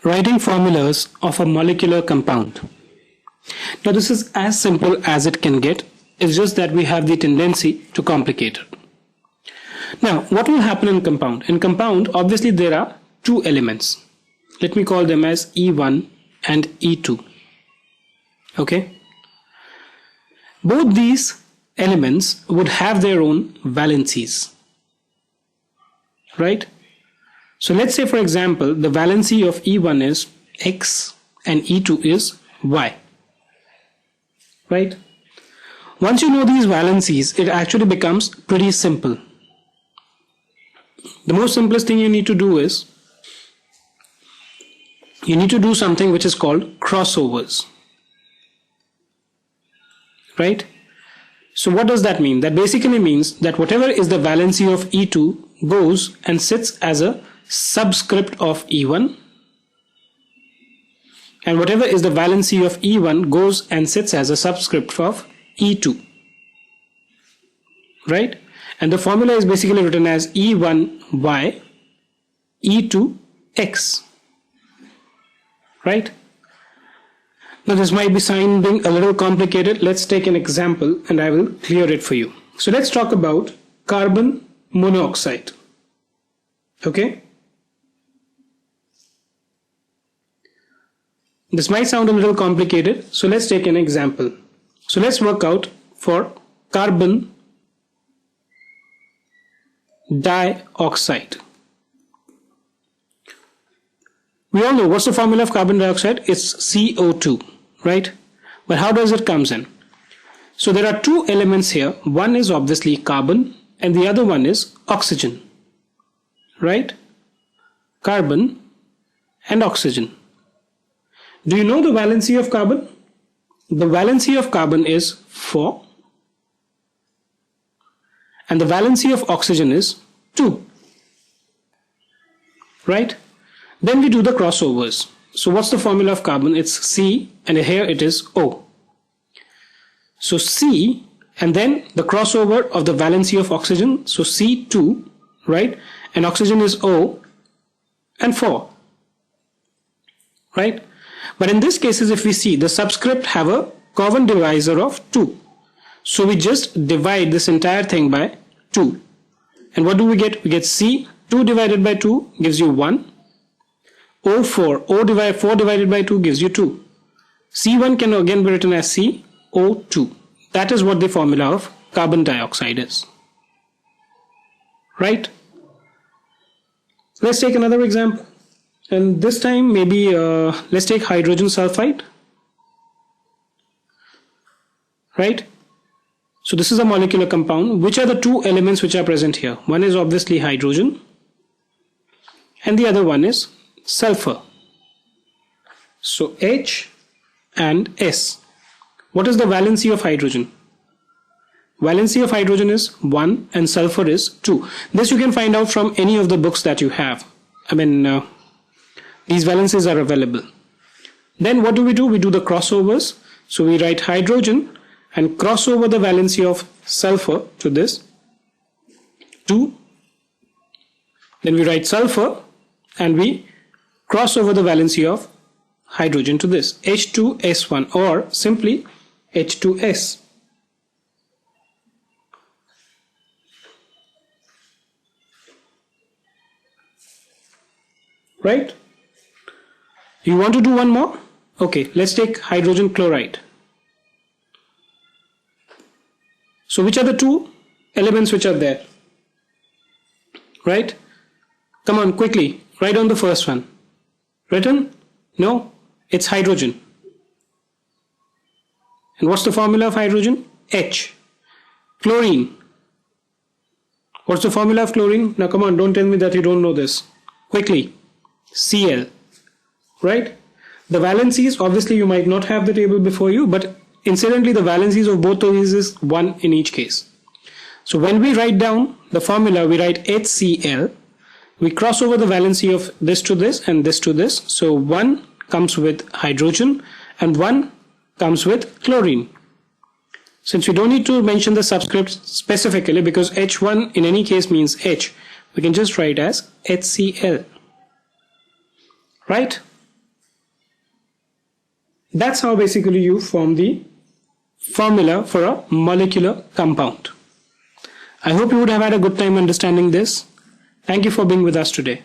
Writing formulas of a molecular compound. Now this is as simple as it can get. It's just that we have the tendency to complicate it. Now what will happen in compound? In compound, obviously there are two elements. Let me call them as E1 and E2. Okay. Both these elements would have their own valencies. Right? So let's say, for example, the valency of E1 is X and E2 is Y. Right? Once you know these valencies, it actually becomes pretty simple. The most simplest thing you need to do is you need to do something which is called crossovers. Right? So what does that mean? That basically means that whatever is the valency of E2 goes and sits as a subscript of E1, and whatever is the valency of E1 goes and sits as a subscript of E2. Right? And the formula is basically written as E1Y, E2X. Right? Now this might be sounding a little complicated. Let's take an example and I will clear it for you. So let's talk about carbon monoxide. Okay? This might sound a little complicated, so let's take an example. So let's work out for carbon dioxide. We all know what's the formula of carbon dioxide? It's CO2, right? But how does it comes in? So there are two elements here. One is obviously carbon and the other one is oxygen, right? Carbon and oxygen. Do you know the valency of carbon? The valency of carbon is 4 and the valency of oxygen is 2, right? Then we do the crossovers. So what's the formula of carbon? It's C and here it is O. So C and then the crossover of the valency of oxygen. So C2, right? And oxygen is O and 4, right? But in this cases, if we see the subscript have a common divisor of 2. So we just divide this entire thing by 2. And what do we get? We get C, 2 divided by 2 gives you 1. O4, 4 divided by 2 gives you 2. C1 can again be written as CO2. That is what the formula of carbon dioxide is. Right? Let's take another example. And this time maybe let's take hydrogen sulfide. Right? So this is a molecular compound. Which are the two elements which are present here? One is obviously hydrogen and the other one is sulfur. So H and S. What is the valency of hydrogen? Valency of hydrogen is 1 and sulfur is 2. This you can find out from any of the books that you have. These valencies are available. Then what do? We do the crossovers. So we write hydrogen and cross over the valency of sulfur to this 2. Then we write sulfur and we cross over the valency of hydrogen to this H2S1 or simply H2S. Right? You want to do one more? Okay, let's take hydrogen chloride. So which are the two elements which are there? Right? Come on, quickly, write on the first one. Written? No, it's hydrogen. And what's the formula of hydrogen? H. Chlorine. What's the formula of chlorine? Now come on, don't tell me that you don't know this. Quickly. Cl. Right? The valencies, obviously you might not have the table before you, but incidentally the valencies of both of these is 1 in each case. So when we write down the formula, we write HCl. We cross over the valency of this to this and this to this. So 1 comes with hydrogen and 1 comes with chlorine. Since we don't need to mention the subscripts specifically because H1 in any case means H, we can just write as HCl. right? That's how basically you form the formula for a molecular compound. I hope you would have had a good time understanding this. Thank you for being with us today.